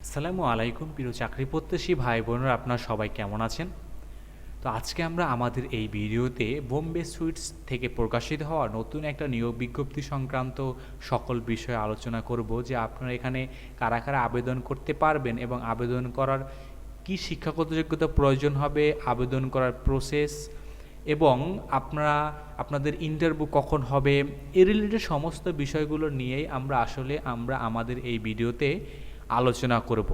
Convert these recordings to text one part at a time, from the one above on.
আসসালামু আলাইকুম প্রিয় চাকরি প্রত্যাশী ভাই বোনেরা, আপনারা সবাই কেমন আছেন? তো আজকে আমরা আমাদের এই ভিডিওতে বোম্বে সুইটস থেকে প্রকাশিত হওয়া নতুন একটা নিয়োগ বিজ্ঞপ্তি সংক্রান্ত সকল বিষয়ে আলোচনা করব, যে আপনারা এখানে কারা কারা আবেদন করতে পারবেন এবং আবেদন করার কি শিক্ষাগত যোগ্যতা প্রয়োজন হবে, আবেদন করার প্রসেস এবং আপনাদের ইন্টারভিউ কখন হবে, এ রিলেটেড সমস্ত বিষয়গুলো নিয়েই আমরা আমাদের এই ভিডিওতে আলোচনা করব।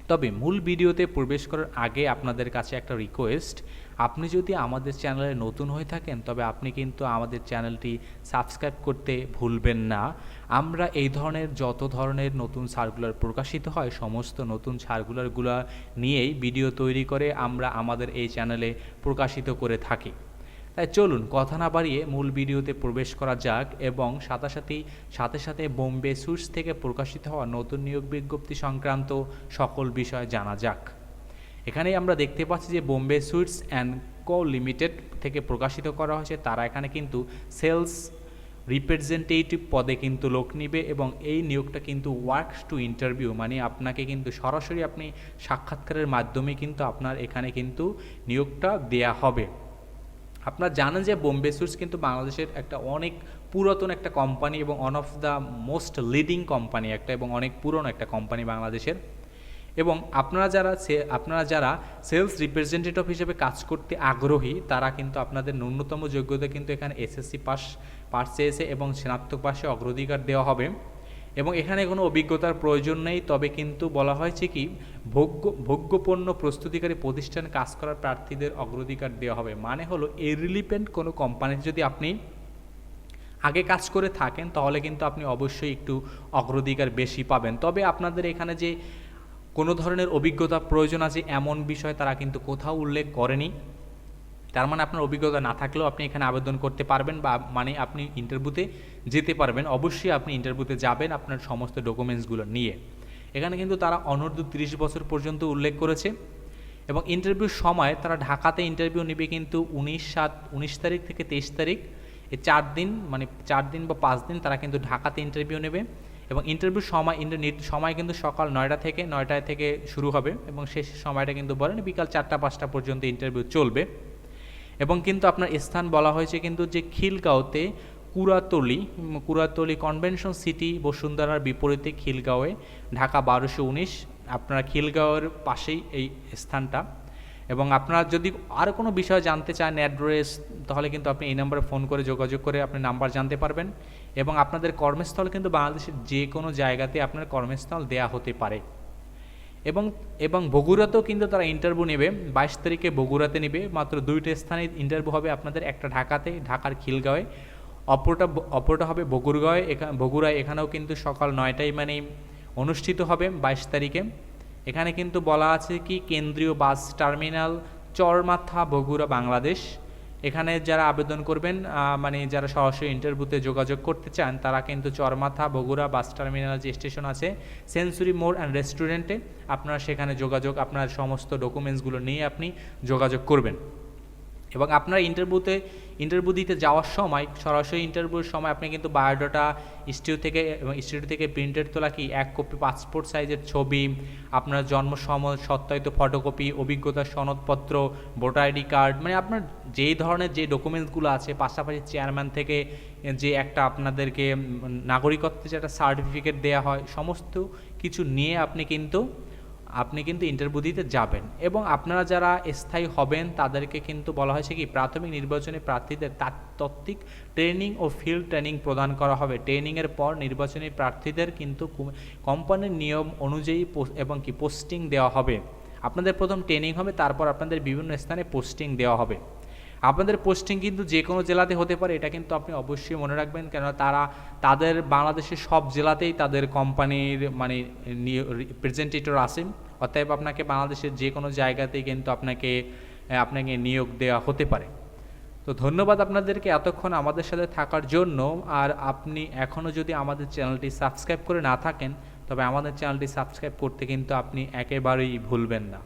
তবে মূল ভিডিওতে প্রবেশ করার আগে আপনাদের কাছে একটা রিকোয়েস্ট, আপনি যদি আমাদের চ্যানেলে নতুন হয়ে থাকেন তবে আপনি কিন্তু আমাদের চ্যানেলটি সাবস্ক্রাইব করতে ভুলবেন না। আমরা এই ধরনের যত ধরনের নতুন সার্কুলার প্রকাশিত হয় সমস্ত নতুন সার্কুলারগুলো নিয়েই ভিডিও তৈরি করে আমরা আমাদের এই চ্যানেলে প্রকাশিত করে থাকি। তাই চলুন কথা না বাড়িয়ে মূল ভিডিওতে প্রবেশ করা যাক এবং সাথে সাথে বোম্বে সুইটস থেকে প্রকাশিত হওয়া নতুন নিয়োগ বিজ্ঞপ্তি সংক্রান্ত সকল বিষয় জানা যাক। এখানেই আমরা দেখতে পাচ্ছি যে Bombay sweets and co limited থেকে প্রকাশিত করা হয়েছে। তারা এখানে কিন্তু সেলস রিপ্রেজেন্টেটিভ পদে কিন্তু লোক নিবে এবং এই নিয়োগটা কিন্তু ওয়ার্কস টু ইন্টারভিউ, মানে আপনাকে কিন্তু সরাসরি আপনি সাক্ষাৎকারের মাধ্যমে কিন্তু আপনার এখানে কিন্তু নিয়োগটা দেয়া হবে। আপনারা জানেন যে বোম্বে সুইটস কিন্তু বাংলাদেশের একটা অনেক পুরাতন একটা কোম্পানি এবং one of the most leading company একটা, এবং অনেক পুরনো একটা কোম্পানি বাংলাদেশের। এবং আপনারা যারা সেলস রিপ্রেজেন্টেটিভ হিসেবে কাজ করতে আগ্রহী তারা কিন্তু আপনাদের ন্যূনতম যোগ্যতা কিন্তু এখানে এসএসসি পাস চেয়েছে এবং স্নাতক পাশে অগ্রাধিকার দেওয়া হবে এবং এখানে কোনো অভিজ্ঞতার প্রয়োজন নেই। তবে কিন্তু বলা হয়েছে কি ভোগ্যপণ্য প্রস্তুতিকারী প্রতিষ্ঠানে কাজ করার প্রার্থীদের অগ্রাধিকার দেওয়া হবে। মানে হলো ইররিলেভেন্ট কোনো কোম্পানিতে যদি আপনি আগে কাজ করে থাকেন তাহলে কিন্তু আপনি অবশ্যই একটু অগ্রাধিকার বেশি পাবেন। তবে আপনাদের এখানে যে কোনো ধরনের অভিজ্ঞতা প্রয়োজন আছে এমন বিষয় তারা কিন্তু কোথাও উল্লেখ করেনি। তার মানে আপনার অভিজ্ঞতা না থাকলেও আপনি এখানে আবেদন করতে পারবেন, বা মানে আপনি ইন্টারভিউতে যেতে পারবেন। অবশ্যই আপনি ইন্টারভিউতে যাবেন আপনার সমস্ত ডকুমেন্টসগুলো নিয়ে। এখানে কিন্তু তারা অনূর্ধ্ব 30 বছর পর্যন্ত উল্লেখ করেছে এবং ইন্টারভিউর সময় তারা ঢাকাতে ইন্টারভিউ নেবে কিন্তু 19 তারিখ থেকে 23 তারিখ, এই 4 দিন, মানে 4 দিন বা 5 দিন তারা কিন্তু ঢাকাতে ইন্টারভিউ নেবে এবং ইন্টারভিউর সময় কিন্তু সকাল 9টা থেকে শুরু হবে এবং শেষ সময়টা কিন্তু বলেন বিকাল 4টা-5টা পর্যন্ত ইন্টারভিউ চলবে। এবং কিন্তু আপনার স্থান বলা হয়েছে কিন্তু যে খিলগাঁওতে কুড়াতলি কনভেনশন সিটি বসুন্ধরার বিপরীতে খিলগাঁওয়ে, ঢাকা 1219। আপনারা খিলগাঁওয়ের পাশেই এই স্থানটা। এবং আপনারা যদি আর কোনো বিষয় জানতে চান অ্যাড্রেস, তাহলে কিন্তু আপনি এই নাম্বারে ফোন করে যোগাযোগ করে আপনি নাম্বার জানতে পারবেন। এবং আপনাদের কর্মস্থল কিন্তু বাংলাদেশের যে কোনো জায়গাতে আপনার কর্মস্থল দেয়া হতে পারে। এবং বগুড়াতেও কিন্তু তারা ইন্টারভিউ নেবে, 22 তারিখে বগুড়াতে নেবে। মাত্র 2টা স্থানে ইন্টারভিউ হবে আপনাদের, একটা ঢাকাতে, ঢাকার খিলগাঁওয়ে, অপরটা হবে বগুড়ায়। এখানেও কিন্তু সকাল 9টায় মানে অনুষ্ঠিত হবে 22 তারিখে। এখানে কিন্তু বলা আছে কি কেন্দ্রীয় বাস টার্মিনাল চরমাথা, বগুড়া, বাংলাদেশ। এখানে যারা আবেদন করবেন মানে যারা সরাসরি ইন্টারভিউতে যোগাযোগ করতে চান তারা কিন্তু চরমাথা বগুড়া বাস টার্মিনাল যে স্টেশন আছে সেঞ্চুরি মোড় অ্যান্ড রেস্টুরেন্টে আপনারা সেখানে আপনার সমস্ত ডকুমেন্টসগুলো নিয়ে আপনি যোগাযোগ করবেন। এবং আপনারা ইন্টারভিউ দিতে যাওয়ার সময়, সরাসরি ইন্টারভিউর সময় আপনি কিন্তু বায়োডাটা ইনস্টিটিউট থেকে প্রিন্টেড তোলা কি 1 কপি পাসপোর্ট সাইজের ছবি, আপনার সত্যায়িত ফটোকপি, অভিজ্ঞতার সনদপত্র, ভোটার আইডি কার্ড, মানে আপনার যেই ধরনের যে ডকুমেন্টসগুলো আছে, পাশাপাশি চেয়ারম্যান থেকে যে একটা আপনাদেরকে নাগরিকত্বের যে একটা সার্টিফিকেট দেওয়া হয়, সমস্ত কিছু নিয়ে আপনি কিন্তু ইন্টারভিউ দিতে যাবেন। এবং আপনারা যারা স্থায়ী হবেন তাদেরকে কিন্তু বলা হয়েছে কি প্রাথমিক নির্বাচনে প্রার্থীদের তাত্ত্বিক ট্রেনিং ও ফিল্ড ট্রেনিং প্রদান করা হবে। ট্রেনিংয়ের পর নির্বাচনী প্রার্থীদের কিন্তু কোম্পানির নিয়ম অনুযায়ী এবং কি পোস্টিং দেওয়া হবে। আপনাদের প্রথম ট্রেনিং হবে, তারপর আপনাদের বিভিন্ন স্থানে পোস্টিং দেওয়া হবে। আপনাদের পোস্টিং কিন্তু যে কোনো জেলাতে হতে পারে, এটা কিন্তু আপনি অবশ্যই মনে রাখবেন, কেন তাদের বাংলাদেশের সব জেলাতেই তাদের কোম্পানির মানে রিপ্রেজেন্টেটিভ আছেন। অতএব আপনাকে বাংলাদেশের যে কোনো জায়গাতেই কিন্তু আপনাকে নিয়োগ দেওয়া হতে পারে। তো ধন্যবাদ আপনাদেরকে এতক্ষণ আমাদের সাথে থাকার জন্য। আর আপনি এখনও যদি আমাদের চ্যানেলটি সাবস্ক্রাইব করে না থাকেন তবে আমাদের চ্যানেলটি সাবস্ক্রাইব করতে কিন্তু আপনি একেবারেই ভুলবেন না।